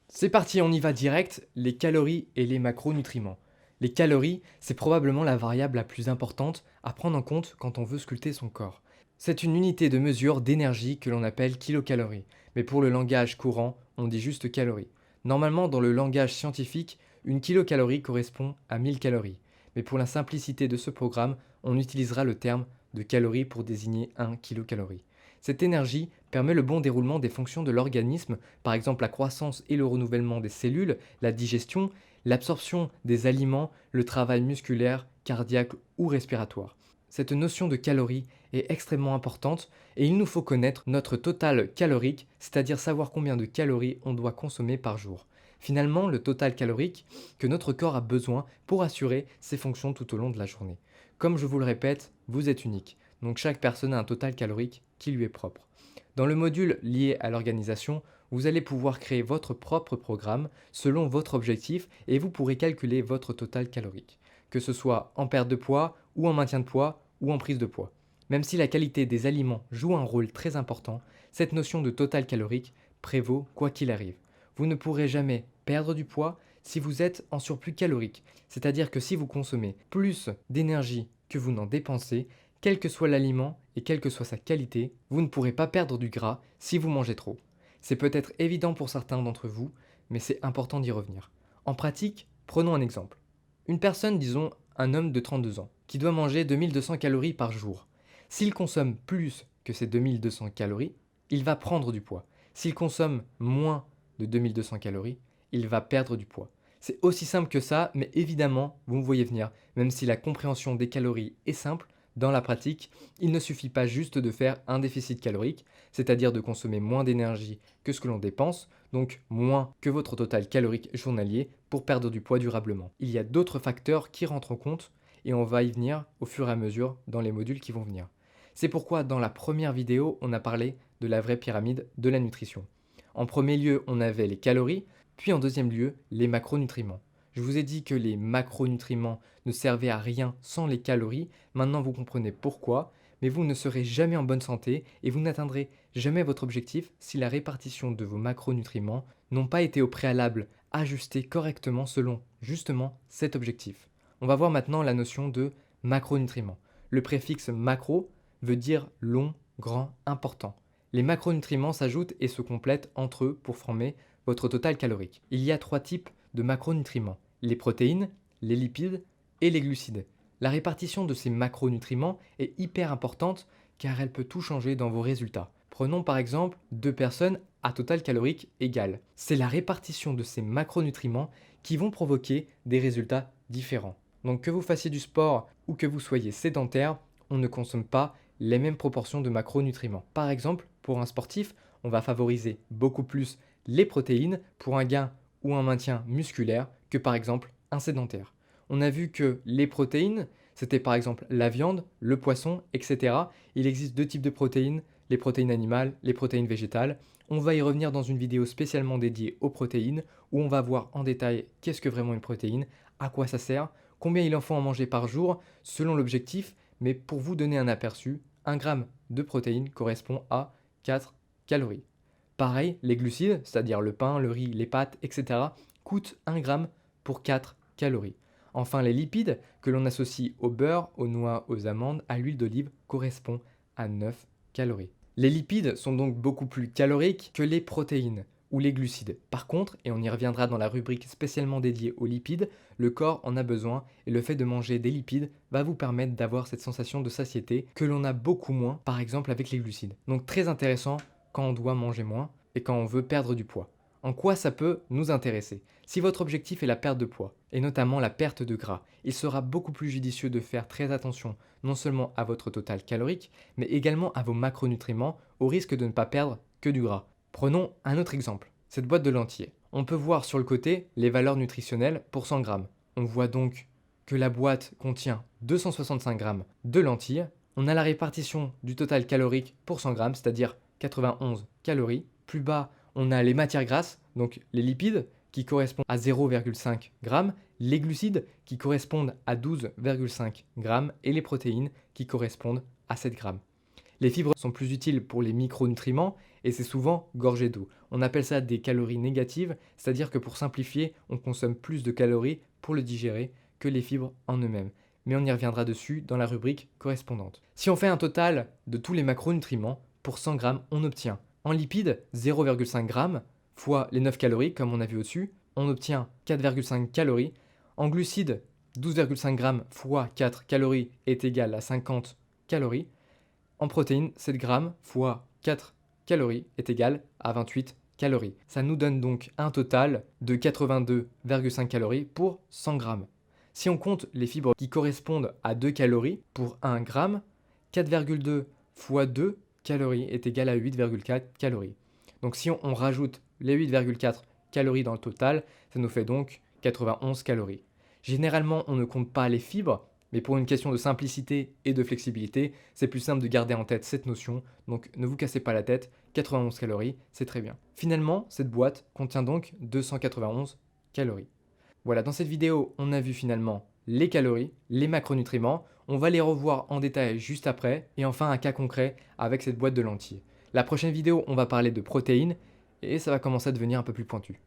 C'est parti, on y va direct, les calories et les macronutriments. Les calories, c'est probablement la variable la plus importante à prendre en compte quand on veut sculpter son corps. C'est une unité de mesure d'énergie que l'on appelle kilocalories, mais pour le langage courant, on dit juste calories. Normalement, dans le langage scientifique, une kilocalorie correspond à 1000 calories, mais pour la simplicité de ce programme, on utilisera le terme de calories pour désigner 1 kilocalorie. Cette énergie permet le bon déroulement des fonctions de l'organisme, par exemple la croissance et le renouvellement des cellules, la digestion, l'absorption des aliments, le travail musculaire, cardiaque ou respiratoire. Cette notion de calories est extrêmement importante et il nous faut connaître notre total calorique, c'est-à-dire savoir combien de calories on doit consommer par jour. Finalement, le total calorique que notre corps a besoin pour assurer ses fonctions tout au long de la journée. Comme je vous le répète, vous êtes unique, donc chaque personne a un total calorique qui lui est propre. Dans le module lié à l'organisation, vous allez pouvoir créer votre propre programme selon votre objectif et vous pourrez calculer votre total calorique, que ce soit en perte de poids ou en maintien de poids ou en prise de poids. Même si la qualité des aliments joue un rôle très important, cette notion de total calorique prévaut quoi qu'il arrive. Vous ne pourrez jamais perdre du poids si vous êtes en surplus calorique, c'est-à-dire que si vous consommez plus d'énergie que vous n'en dépensez, quel que soit l'aliment et quelle que soit sa qualité, vous ne pourrez pas perdre du gras si vous mangez trop. C'est peut-être évident pour certains d'entre vous, mais c'est important d'y revenir. En pratique, prenons un exemple. Une personne, disons un homme de 32 ans, qui doit manger 2200 calories par jour. S'il consomme plus que ces 2200 calories, il va prendre du poids. S'il consomme moins de 2200 calories, il va perdre du poids. C'est aussi simple que ça, mais évidemment, vous me voyez venir, même si la compréhension des calories est simple, dans la pratique, il ne suffit pas juste de faire un déficit calorique, c'est-à-dire de consommer moins d'énergie que ce que l'on dépense, donc moins que votre total calorique journalier pour perdre du poids durablement. Il y a d'autres facteurs qui rentrent en compte et on va y venir au fur et à mesure dans les modules qui vont venir. C'est pourquoi dans la première vidéo, on a parlé de la vraie pyramide de la nutrition. En premier lieu, on avait les calories, puis en deuxième lieu, les macronutriments. Je vous ai dit que les macronutriments ne servaient à rien sans les calories, maintenant vous comprenez pourquoi, mais vous ne serez jamais en bonne santé et vous n'atteindrez jamais votre objectif si la répartition de vos macronutriments n'ont pas été au préalable ajustée correctement selon justement cet objectif. On va voir maintenant la notion de macronutriments. Le préfixe macro veut dire long, grand, important. Les macronutriments s'ajoutent et se complètent entre eux pour former votre total calorique. Il y a trois types de macronutriments: les protéines, les lipides et les glucides. La répartition de ces macronutriments est hyper importante car elle peut tout changer dans vos résultats. Prenons par exemple deux personnes à total calorique égal. C'est la répartition de ces macronutriments qui vont provoquer des résultats différents. Donc que vous fassiez du sport ou que vous soyez sédentaire, on ne consomme pas les mêmes proportions de macronutriments. Par exemple, pour un sportif, on va favoriser beaucoup plus les protéines pour un gain ou un maintien musculaire que par exemple un sédentaire. On a vu que les protéines, c'était par exemple la viande, le poisson, etc. Il existe deux types de protéines, les protéines animales, les protéines végétales. On va y revenir dans une vidéo spécialement dédiée aux protéines, où on va voir en détail qu'est-ce que vraiment une protéine, à quoi ça sert, combien il en faut en manger par jour, selon l'objectif, mais pour vous donner un aperçu, 1 gramme de protéines correspond à 4 calories. Pareil, les glucides, c'est-à-dire le pain, le riz, les pâtes, etc., coûtent 1 gramme pour 4 calories. Enfin, les lipides, que l'on associe au beurre, aux noix, aux amandes, à l'huile d'olive, correspondent à 9 calories. Les lipides sont donc beaucoup plus caloriques que les protéines ou les glucides. Par contre, et on y reviendra dans la rubrique spécialement dédiée aux lipides, le corps en a besoin et le fait de manger des lipides va vous permettre d'avoir cette sensation de satiété que l'on a beaucoup moins, par exemple avec les glucides. Donc très intéressant quand on doit manger moins et quand on veut perdre du poids. En quoi ça peut nous intéresser? Si votre objectif est la perte de poids, et notamment la perte de gras, il sera beaucoup plus judicieux de faire très attention non seulement à votre total calorique, mais également à vos macronutriments au risque de ne pas perdre que du gras. Prenons un autre exemple, cette boîte de lentilles. On peut voir sur le côté les valeurs nutritionnelles pour 100 grammes. On voit donc que la boîte contient 265 grammes de lentilles. On a la répartition du total calorique pour 100 grammes, c'est-à-dire 91 calories. Plus bas, on a les matières grasses, donc les lipides, qui correspondent à 0,5 g, les glucides qui correspondent à 12,5 g et les protéines qui correspondent à 7 g. Les fibres sont plus utiles pour les micronutriments et c'est souvent gorgé d'eau. On appelle ça des calories négatives, c'est-à-dire que pour simplifier, on consomme plus de calories pour le digérer que les fibres en eux-mêmes. Mais on y reviendra dessus dans la rubrique correspondante. Si on fait un total de tous les macronutriments, pour 100 grammes, on obtient en lipides 0,5 g fois les 9 calories, comme on a vu au-dessus, on obtient 4,5 calories. En glucides, 12,5 g fois 4 calories est égal à 50 calories. En protéines, 7 g fois 4 calories est égal à 28 calories. Ça nous donne donc un total de 82,5 calories pour 100 g. Si on compte les fibres qui correspondent à 2 calories pour 1 g, 4,2 fois 2 calories est égal à 8,4 calories. Donc si on rajoute les 8,4 calories dans le total, ça nous fait donc 91 calories. Généralement, on ne compte pas les fibres, mais pour une question de simplicité et de flexibilité, c'est plus simple de garder en tête cette notion, donc ne vous cassez pas la tête, 91 calories, c'est très bien. Finalement, cette boîte contient donc 291 calories. Voilà, dans cette vidéo, on a vu finalement les calories, les macronutriments, on va les revoir en détail juste après, et enfin un cas concret avec cette boîte de lentilles. La prochaine vidéo, on va parler de protéines, et ça va commencer à devenir un peu plus pointu.